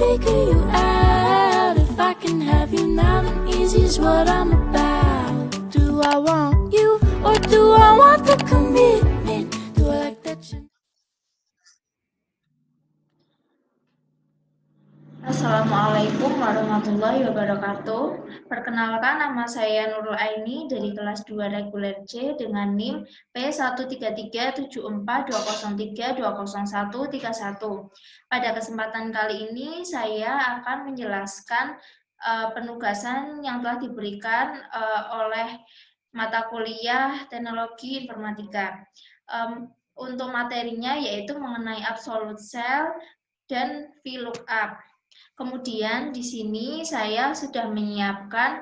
figure you out. If I can have you now, then easy's what I'm about. Do I want you or do I want the commitment? Do I like that you... Assalamualaikum warahmatullahi wabarakatuh. Perkenalkan, nama saya Nurul Aini dari kelas 2 reguler C dengan NIM P1337420320120131. Pada kesempatan kali ini saya akan menjelaskan penugasan yang telah diberikan oleh mata kuliah Teknologi Informatika. Untuk materinya yaitu mengenai absolute cell dan VLOOKUP. Kemudian di sini saya sudah menyiapkan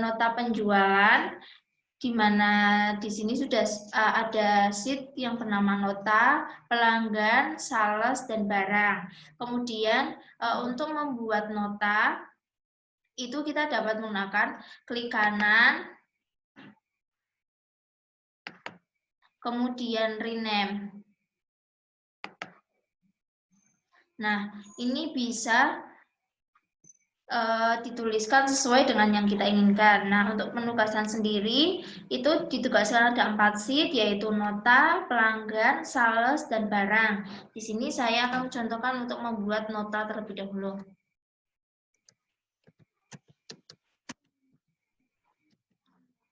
nota penjualan, di mana di sini sudah ada sheet yang bernama nota, pelanggan, sales, dan barang. Kemudian untuk membuat nota, itu kita dapat menggunakan klik kanan, kemudian rename. Nah, ini bisa dituliskan sesuai dengan yang kita inginkan. Nah, untuk penugasan sendiri, itu ditugaskan ada 4 sheet, yaitu nota, pelanggan, sales, dan barang. Di sini saya akan mencontohkan untuk membuat nota terlebih dahulu.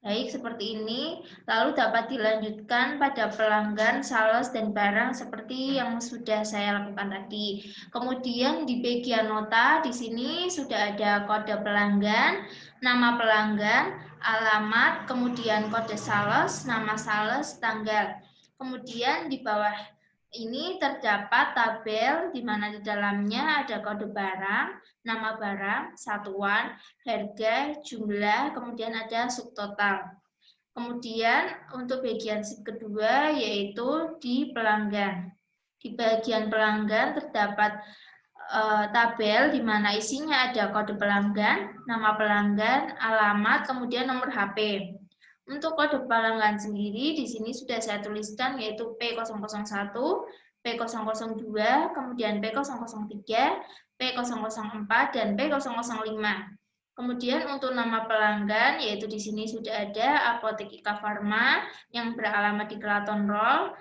Baik, seperti ini. Lalu dapat dilanjutkan pada pelanggan, sales, dan barang seperti yang sudah saya lakukan tadi. Kemudian di bagian nota, di sini sudah ada kode pelanggan, nama pelanggan, alamat, kemudian kode sales, nama sales, tanggal. Kemudian di bawah ini terdapat tabel di mana di dalamnya ada kode barang, nama barang, satuan, harga, jumlah, kemudian ada subtotal. Kemudian untuk bagian sheet kedua yaitu di pelanggan. Di bagian pelanggan terdapat tabel di mana isinya ada kode pelanggan, nama pelanggan, alamat, kemudian nomor HP. Untuk kode pelanggan sendiri di sini sudah saya tuliskan yaitu P001, P002, kemudian P003, P004, dan P005. Kemudian untuk nama pelanggan yaitu di sini sudah ada Apotek Ika Farma yang beralamat di Keraton Roll.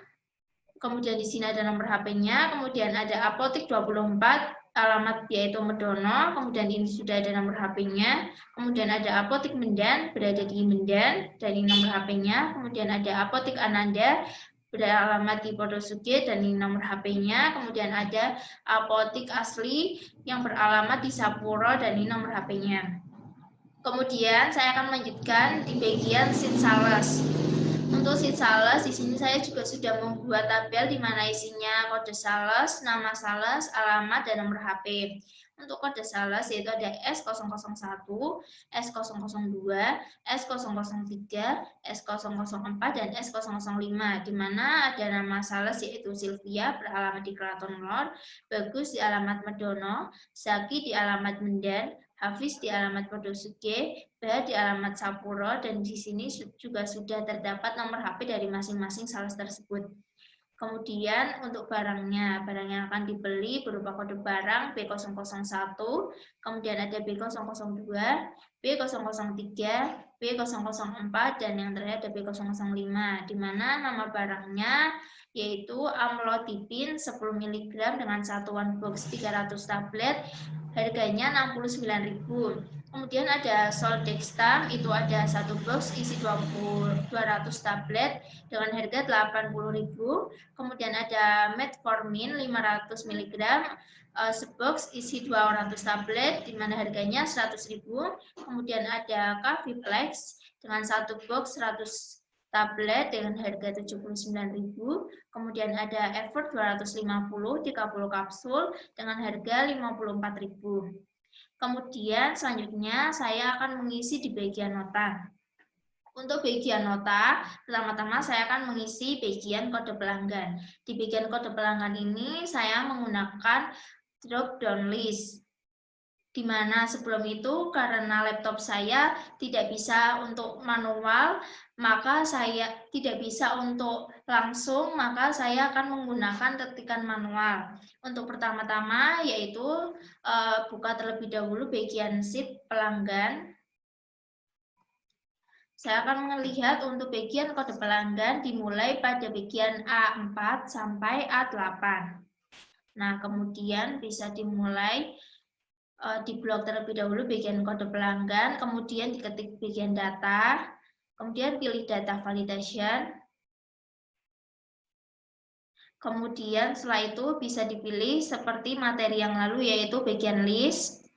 Kemudian di sini ada nomor HP-nya, kemudian ada Apotek 24 alamat yaitu Medono, kemudian ini sudah ada nomor HP-nya, kemudian ada Apotek Mendan berada di Mendan dan ini nomor HP-nya, kemudian ada Apotek Ananda beralamat di Podosuge dan ini nomor HP-nya, kemudian ada Apotek Asli yang beralamat di Sapuro dan ini nomor HP-nya. Kemudian saya akan melanjutkan di bagian sheet sales. Untuk sheet sales, di sini saya juga sudah membuat tabel di mana isinya kode sales, nama sales, alamat, dan nomor HP. Untuk kode sales yaitu ada S001, S002, S003, S004, dan S005, di mana ada nama sales yaitu Sylvia beralamat di Keraton Lor, Bagus di alamat Medono, Zaki di alamat Mendan, Hafiz di alamat Podosuge, Bah di alamat Sapuro, dan di sini juga sudah terdapat nomor HP dari masing-masing sales tersebut. Kemudian untuk barangnya, barang yang akan dibeli berupa kode barang B001, kemudian ada B002, B003, B004, dan yang terakhir ada B005, di mana nama barangnya yaitu amlodipin 10 mg dengan satuan box 300 tablet, harganya 69.000. Kemudian ada Soldextam, itu ada satu box isi 200 tablet dengan harga 80.000. Kemudian ada Metformin 500 mg, sebox isi 200 tablet di mana harganya 100.000. Kemudian ada Caviplex dengan satu box 100 tablet dengan harga 79.000. Kemudian ada Effort 250 30 kapsul dengan harga 54.000. Kemudian selanjutnya saya akan mengisi di bagian nota. Untuk bagian nota, pertama-tama saya akan mengisi bagian kode pelanggan. Di bagian kode pelanggan ini saya menggunakan drop down list. di mana sebelum itu karena laptop saya tidak bisa untuk manual, maka saya tidak bisa untuk langsung, maka saya akan menggunakan ketikan manual. Untuk pertama-tama yaitu buka terlebih dahulu bagian sheet pelanggan. Saya akan melihat untuk bagian kode pelanggan dimulai pada bagian A4 sampai A8. Nah, kemudian bisa dimulai di blok terlebih dahulu bagian kode pelanggan, kemudian diketik bagian data, kemudian pilih data validation, kemudian setelah itu bisa dipilih seperti materi yang lalu yaitu bagian list.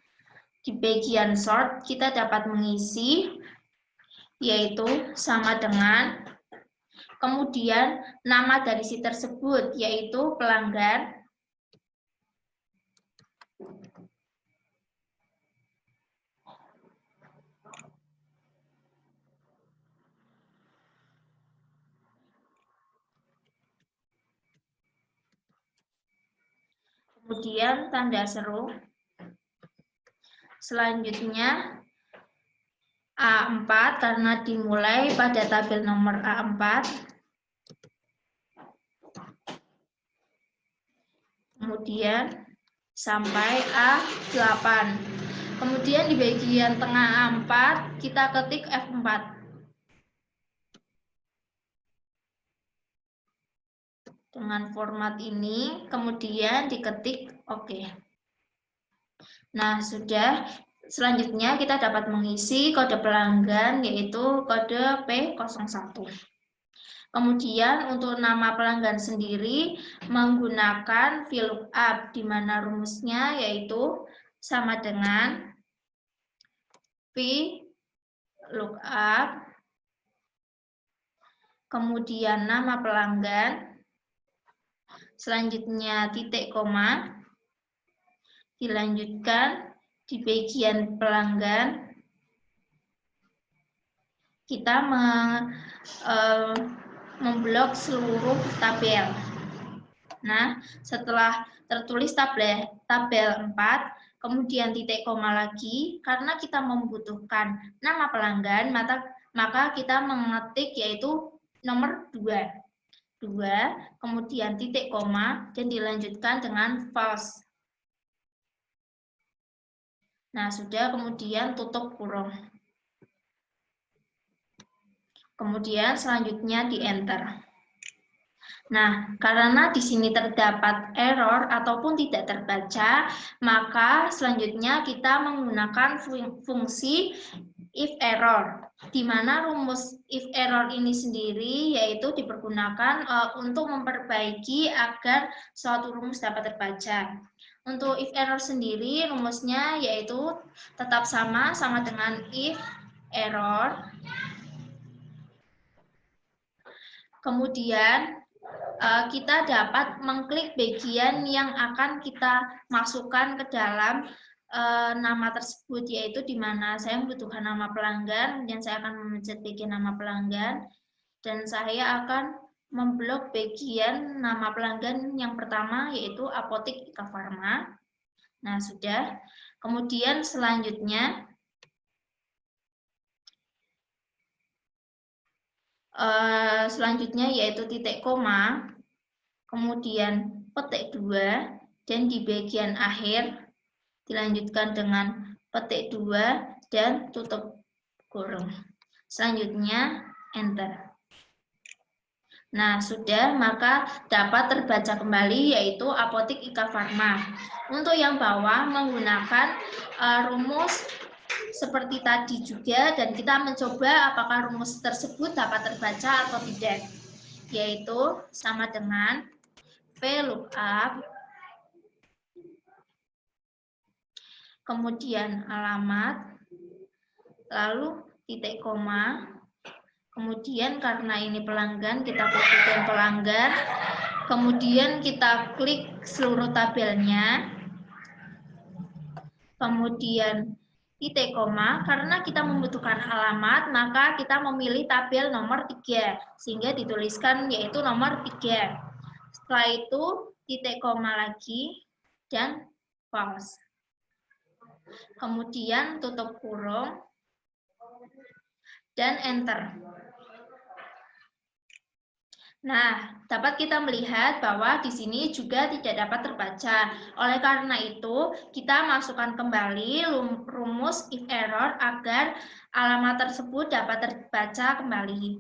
Di bagian sort kita dapat mengisi yaitu sama dengan, kemudian nama dari si tersebut yaitu pelanggan, kemudian tanda seru. Selanjutnya A4 karena dimulai pada tabel nomor A4. Kemudian sampai A8. Kemudian di bagian tengah A4 kita ketik F4. Dengan format ini, kemudian diketik OK. Nah, sudah. Selanjutnya kita dapat mengisi kode pelanggan yaitu kode P01. Kemudian untuk nama pelanggan sendiri menggunakan VLOOKUP di mana rumusnya yaitu sama dengan VLOOKUP, kemudian nama pelanggan, selanjutnya titik koma, dilanjutkan di bagian pelanggan, kita memblok seluruh tabel. Nah, setelah tertulis tabel 4, kemudian titik koma lagi, karena kita membutuhkan nama pelanggan, maka kita mengetik yaitu nomor 2, kemudian titik koma, dan dilanjutkan dengan false. Nah, sudah, kemudian tutup kurung. Kemudian selanjutnya di enter. Nah, karena di sini terdapat error ataupun tidak terbaca, maka selanjutnya kita menggunakan fungsi if error, di mana rumus if error ini sendiri yaitu dipergunakan untuk memperbaiki agar suatu rumus dapat terbaca. Untuk if error sendiri rumusnya yaitu tetap sama dengan if error. Kemudian kita dapat mengklik bagian yang akan kita masukkan ke dalam nama tersebut, yaitu di mana saya membutuhkan nama pelanggan, kemudian saya akan memencet bagian nama pelanggan, dan saya akan memblok bagian nama pelanggan yang pertama yaitu Apotik Ika Pharma. Nah, sudah. Kemudian selanjutnya yaitu titik koma, kemudian petik 2, dan di bagian akhir dilanjutkan dengan petik 2 dan tutup kurung. Selanjutnya enter. Nah, sudah, maka dapat terbaca kembali yaitu Apotik Ika Pharma. Untuk yang bawah menggunakan rumus seperti tadi juga, dan kita mencoba apakah rumus tersebut dapat terbaca atau tidak, yaitu sama dengan VLOOKUP, kemudian alamat, lalu titik koma, kemudian karena ini pelanggan, kita klik pelanggan, kemudian kita klik seluruh tabelnya, kemudian titik koma, karena kita membutuhkan alamat, maka kita memilih tabel nomor 3, sehingga dituliskan yaitu nomor 3. Setelah itu titik koma lagi, dan false. kemudian tutup kurung, dan enter. Nah, dapat kita melihat bahwa di sini juga tidak dapat terbaca. Oleh karena itu, kita masukkan kembali rumus if error agar alamat tersebut dapat terbaca kembali.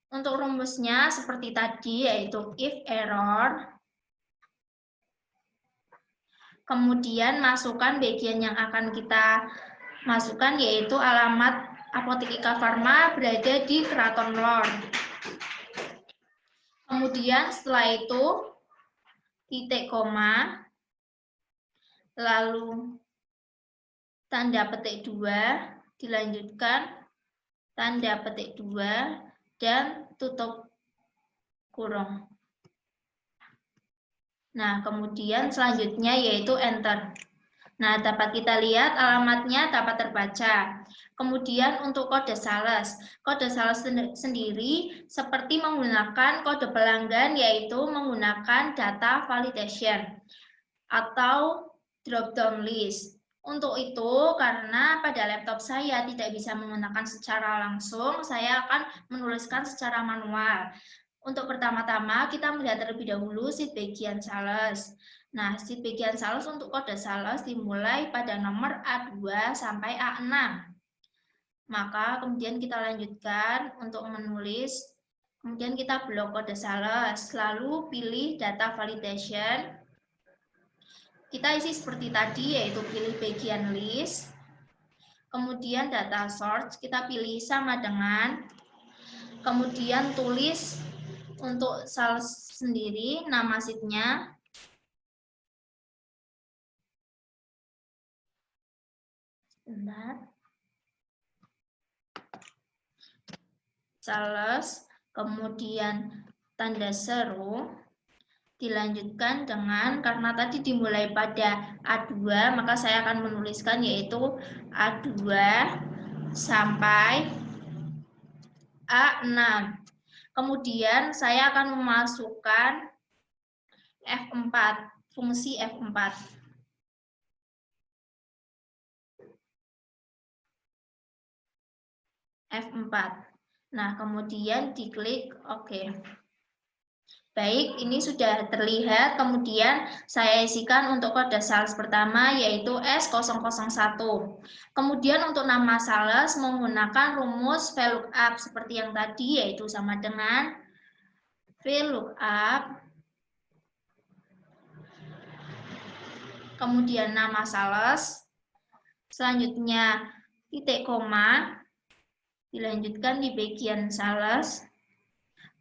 Untuk rumusnya seperti tadi, yaitu if error, kemudian masukkan bagian yang akan kita masukkan, yaitu alamat apotek Ika Pharma berada di Keraton Lor. Kemudian setelah itu titik koma, lalu tanda petik 2, dilanjutkan tanda petik 2, dan tutup kurung. Nah, kemudian selanjutnya yaitu enter. Nah, dapat kita lihat alamatnya dapat terbaca. Kemudian untuk kode sales sendiri seperti menggunakan kode pelanggan, yaitu menggunakan data validation atau drop-down list. Untuk itu, karena pada laptop saya tidak bisa menggunakan secara langsung, saya akan menuliskan secara manual. Untuk pertama-tama, kita melihat terlebih dahulu sheet bagian sales. Nah, sheet bagian sales untuk kode sales dimulai pada nomor A2 sampai A6. Maka kemudian kita lanjutkan untuk menulis, kemudian kita blok kode sales, lalu pilih data validation. Kita isi seperti tadi, yaitu pilih bagian list, kemudian data source, kita pilih sama dengan, kemudian tulis untuk sales sendiri, nama sheet-nya, sales, kemudian tanda seru, dilanjutkan dengan, karena tadi dimulai pada A2, maka saya akan menuliskan yaitu A2 sampai A6. Kemudian saya akan memasukkan F4, fungsi F4. F4. Nah, kemudian diklik OK. Baik, ini sudah terlihat. Kemudian saya isikan untuk kode sales pertama, yaitu S001. Kemudian untuk nama sales menggunakan rumus VLOOKUP seperti yang tadi, yaitu sama dengan VLOOKUP, kemudian nama sales, selanjutnya titik koma, dilanjutkan di bagian sales,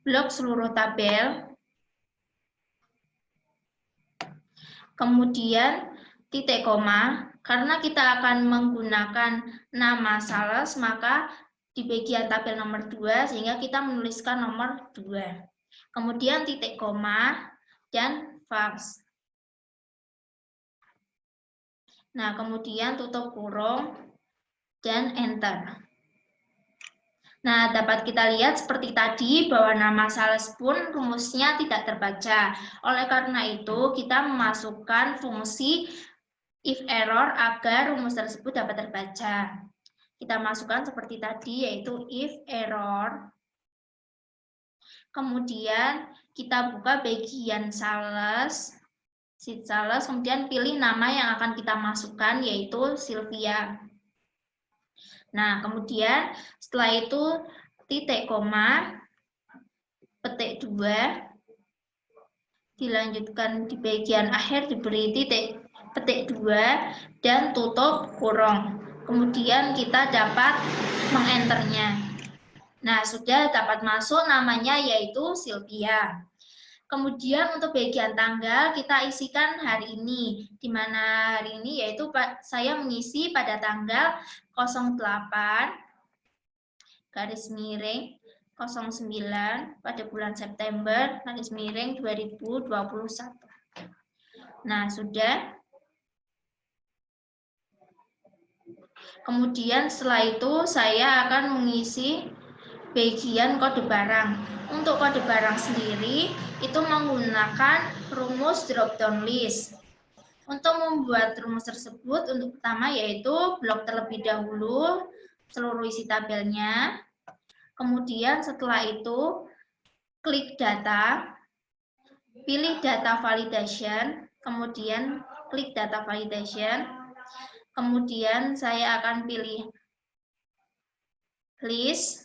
blok seluruh tabel, kemudian titik koma. Karena kita akan menggunakan nama sales, maka di bagian tabel nomor 2, sehingga kita menuliskan nomor 2. Kemudian titik koma dan fax. Nah, kemudian tutup kurung dan enter. Nah, dapat kita lihat seperti tadi bahwa nama sales pun rumusnya tidak terbaca. Oleh karena itu, kita memasukkan fungsi if error agar rumus tersebut dapat terbaca. Kita masukkan seperti tadi, yaitu if error. Kemudian kita buka bagian sales, sheet sales, kemudian pilih nama yang akan kita masukkan, yaitu Sylvia. Nah, kemudian setelah itu titik koma, petik 2, dilanjutkan di bagian akhir diberi petik 2, dan tutup kurung. Kemudian kita dapat mengenternya. Nah, sudah dapat masuk namanya, yaitu Sylvia. Kemudian untuk bagian tanggal kita isikan hari ini, di mana hari ini yaitu saya mengisi pada tanggal 08 garis miring 09 pada bulan September garis miring 2021. Nah, sudah. Kemudian setelah itu saya akan mengisi bagian kode barang. Untuk kode barang sendiri itu menggunakan rumus drop down list. Untuk membuat rumus tersebut, untuk pertama yaitu blok terlebih dahulu seluruh isi tabelnya. Kemudian setelah itu klik data, pilih data validation, kemudian klik data validation. Kemudian saya akan pilih list.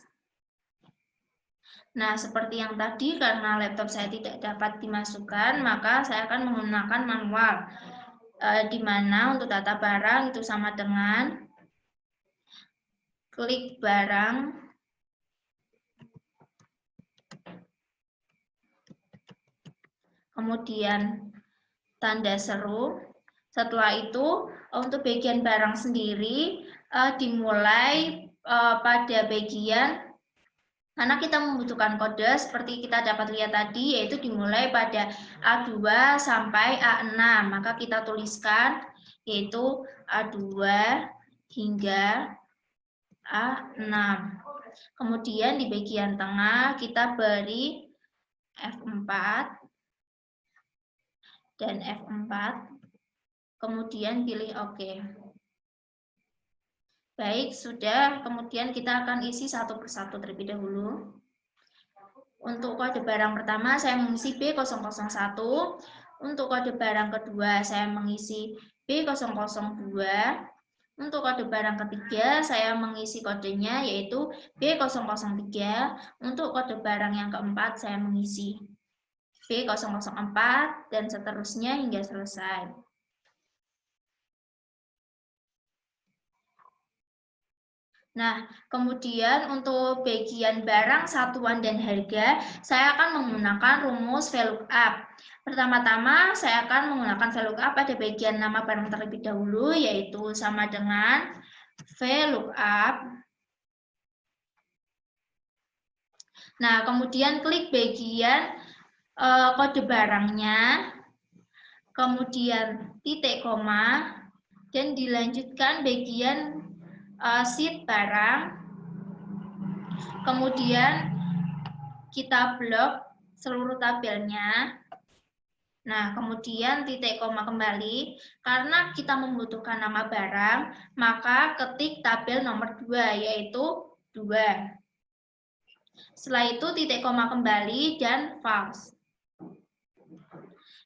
Nah, seperti yang tadi, karena laptop saya tidak dapat dimasukkan, maka saya akan menggunakan manual. Di mana untuk data barang itu sama dengan klik barang, kemudian tanda seru. Setelah itu untuk bagian barang sendiri dimulai pada bagian karena kita membutuhkan kode seperti kita dapat lihat tadi, yaitu dimulai pada A2 sampai A6. Maka kita tuliskan yaitu A2 hingga A6. Kemudian di bagian tengah kita beri F4 dan F4. Kemudian pilih OK. Baik, sudah. Kemudian kita akan isi satu persatu terlebih dahulu. Untuk kode barang pertama, saya mengisi B001. Untuk kode barang kedua, saya mengisi B002. Untuk kode barang ketiga, saya mengisi kodenya yaitu B003. Untuk kode barang yang keempat, saya mengisi B004 dan seterusnya hingga selesai. Nah, kemudian untuk bagian barang, satuan, dan harga, saya akan menggunakan rumus VLOOKUP. Pertama-tama, saya akan menggunakan VLOOKUP pada bagian nama barang terlebih dahulu, yaitu sama dengan VLOOKUP. Nah, kemudian klik bagian kode barangnya, kemudian titik koma, dan dilanjutkan bagian sheet barang, kemudian kita blok seluruh tabelnya. Nah, kemudian titik koma kembali, karena kita membutuhkan nama barang, maka ketik tabel nomor 2, yaitu 2. Setelah itu titik koma kembali dan false.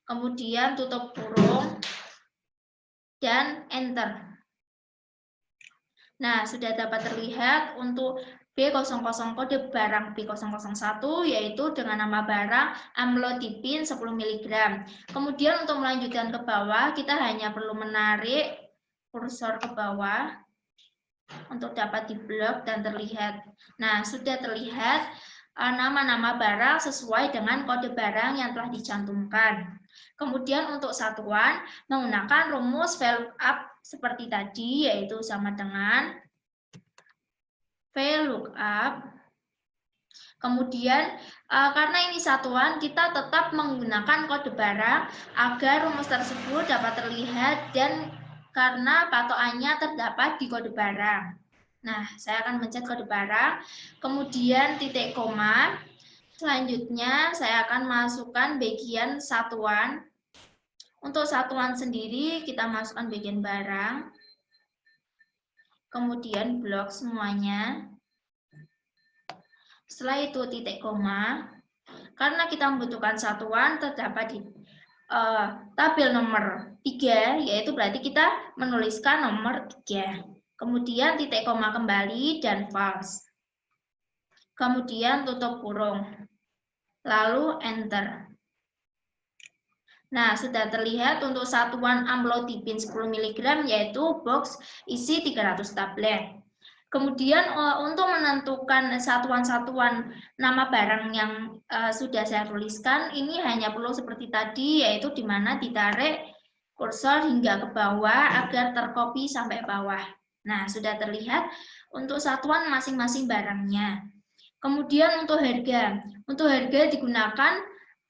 Kemudian tutup kurung dan enter. Nah, sudah dapat terlihat untuk B00 kode barang B001 yaitu dengan nama barang amlodipin 10 mg. Kemudian untuk melanjutkan ke bawah, kita hanya perlu menarik kursor ke bawah untuk dapat diblok dan terlihat. Nah, sudah terlihat nama-nama barang sesuai dengan kode barang yang telah dicantumkan. Kemudian untuk satuan menggunakan rumus VLOOKUP seperti tadi, yaitu sama dengan VLOOKUP. Kemudian karena ini satuan, kita tetap menggunakan kode barang agar rumus tersebut dapat terlihat dan karena patokannya terdapat di kode barang. Nah, saya akan mencet kode barang, kemudian titik koma. Selanjutnya, saya akan masukkan bagian satuan. Untuk satuan sendiri, kita masukkan bagian barang. Kemudian blok semuanya. Setelah itu titik koma. Karena kita membutuhkan satuan terdapat di tabel nomor 3, yaitu berarti kita menuliskan nomor 3. Kemudian titik koma kembali dan false. Kemudian tutup kurung. Lalu enter. Nah, sudah terlihat untuk satuan amlodipin 10 mg yaitu box isi 300 tablet. Kemudian untuk menentukan satuan-satuan nama barang yang sudah saya tuliskan, ini hanya perlu seperti tadi, yaitu di mana ditarik kursor hingga ke bawah agar tercopy sampai bawah. Nah, sudah terlihat untuk satuan masing-masing barangnya. Kemudian untuk harga digunakan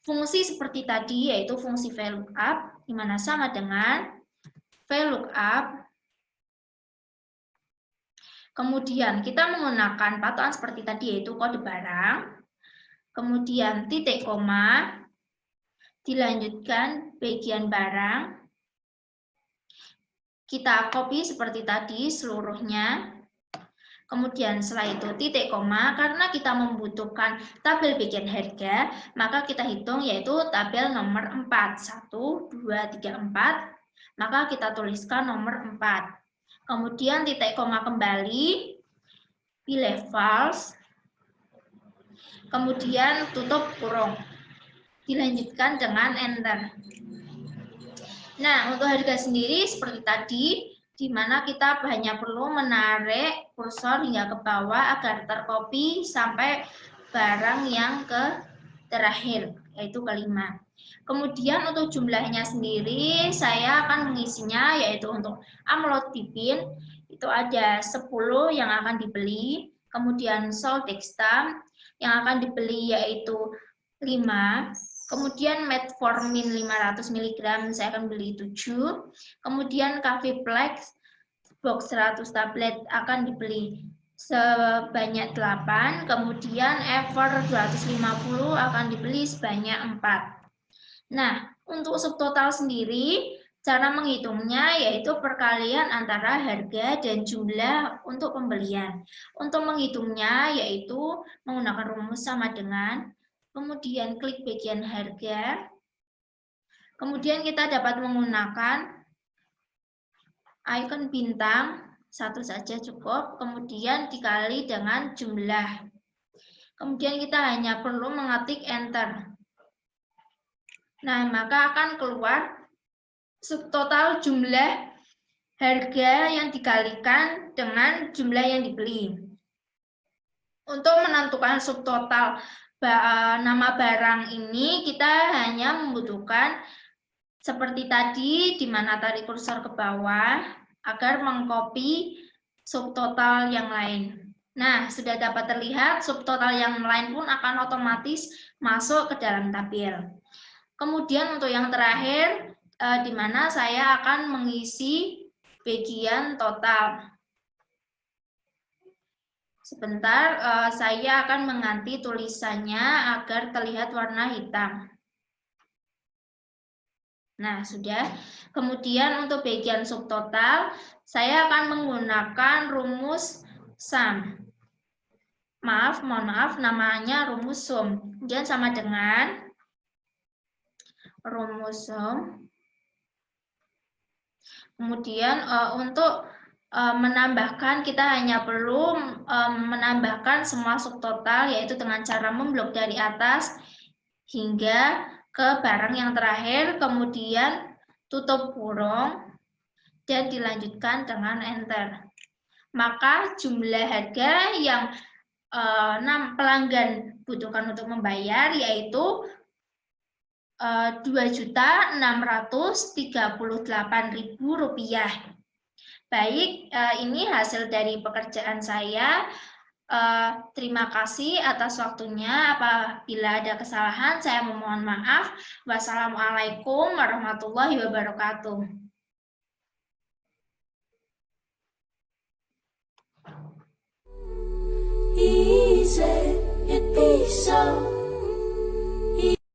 fungsi seperti tadi, yaitu fungsi VLOOKUP, di mana sama dengan VLOOKUP. Kemudian kita menggunakan patokan seperti tadi, yaitu kode barang. Kemudian titik koma, dilanjutkan bagian barang. kita copy seperti tadi seluruhnya. Kemudian setelah itu titik koma, karena kita membutuhkan tabel bagian harga, maka kita hitung yaitu tabel nomor 4. 1, 2, 3, 4, maka kita tuliskan nomor 4. Kemudian titik koma kembali, pilih false, kemudian tutup kurung. Dilanjutkan dengan enter. Nah, untuk harga sendiri seperti tadi, di mana kita hanya perlu menarik kursor hingga ke bawah agar tercopy sampai barang yang ke terakhir, yaitu kelima. Kemudian untuk jumlahnya sendiri, saya akan mengisinya, yaitu untuk amount di bin, itu ada 10 yang akan dibeli, kemudian sold textam yang akan dibeli yaitu 5, kemudian metformin 500 mg saya akan beli 7, kemudian Caviplex box 100 tablet akan dibeli sebanyak 8, kemudian Ever 250 akan dibeli sebanyak 4. Nah, untuk subtotal sendiri, cara menghitungnya yaitu perkalian antara harga dan jumlah untuk pembelian. Untuk menghitungnya yaitu menggunakan rumus sama dengan, kemudian klik bagian harga, kemudian kita dapat menggunakan icon bintang, satu saja cukup, kemudian dikali dengan jumlah. Kemudian kita hanya perlu mengetik enter. Nah, maka akan keluar subtotal jumlah harga yang dikalikan dengan jumlah yang dibeli. Untuk menentukan subtotal nama barang ini, kita hanya membutuhkan seperti tadi, di mana tarik kursor ke bawah, agar mengcopy subtotal yang lain. Nah, sudah dapat terlihat subtotal yang lain pun akan otomatis masuk ke dalam tabel. Kemudian untuk yang terakhir, di mana saya akan mengisi bagian total. Sebentar, saya akan mengganti tulisannya agar terlihat warna hitam. Nah, sudah. Kemudian untuk bagian subtotal, saya akan menggunakan rumus sum. Mohon maaf, namanya rumus sum. Kemudian sama dengan rumus sum. Kemudian untuk menambahkan, kita hanya perlu menambahkan semua subtotal, yaitu dengan cara memblok dari atas hingga ke barang yang terakhir, kemudian tutup kurung, dan dilanjutkan dengan enter. Maka jumlah harga yang pelanggan butuhkan untuk membayar yaitu Rp2.638.000. Baik, ini hasil dari pekerjaan saya. Terima kasih atas waktunya. Apabila ada kesalahan, saya memohon maaf. Wassalamualaikum warahmatullahi wabarakatuh.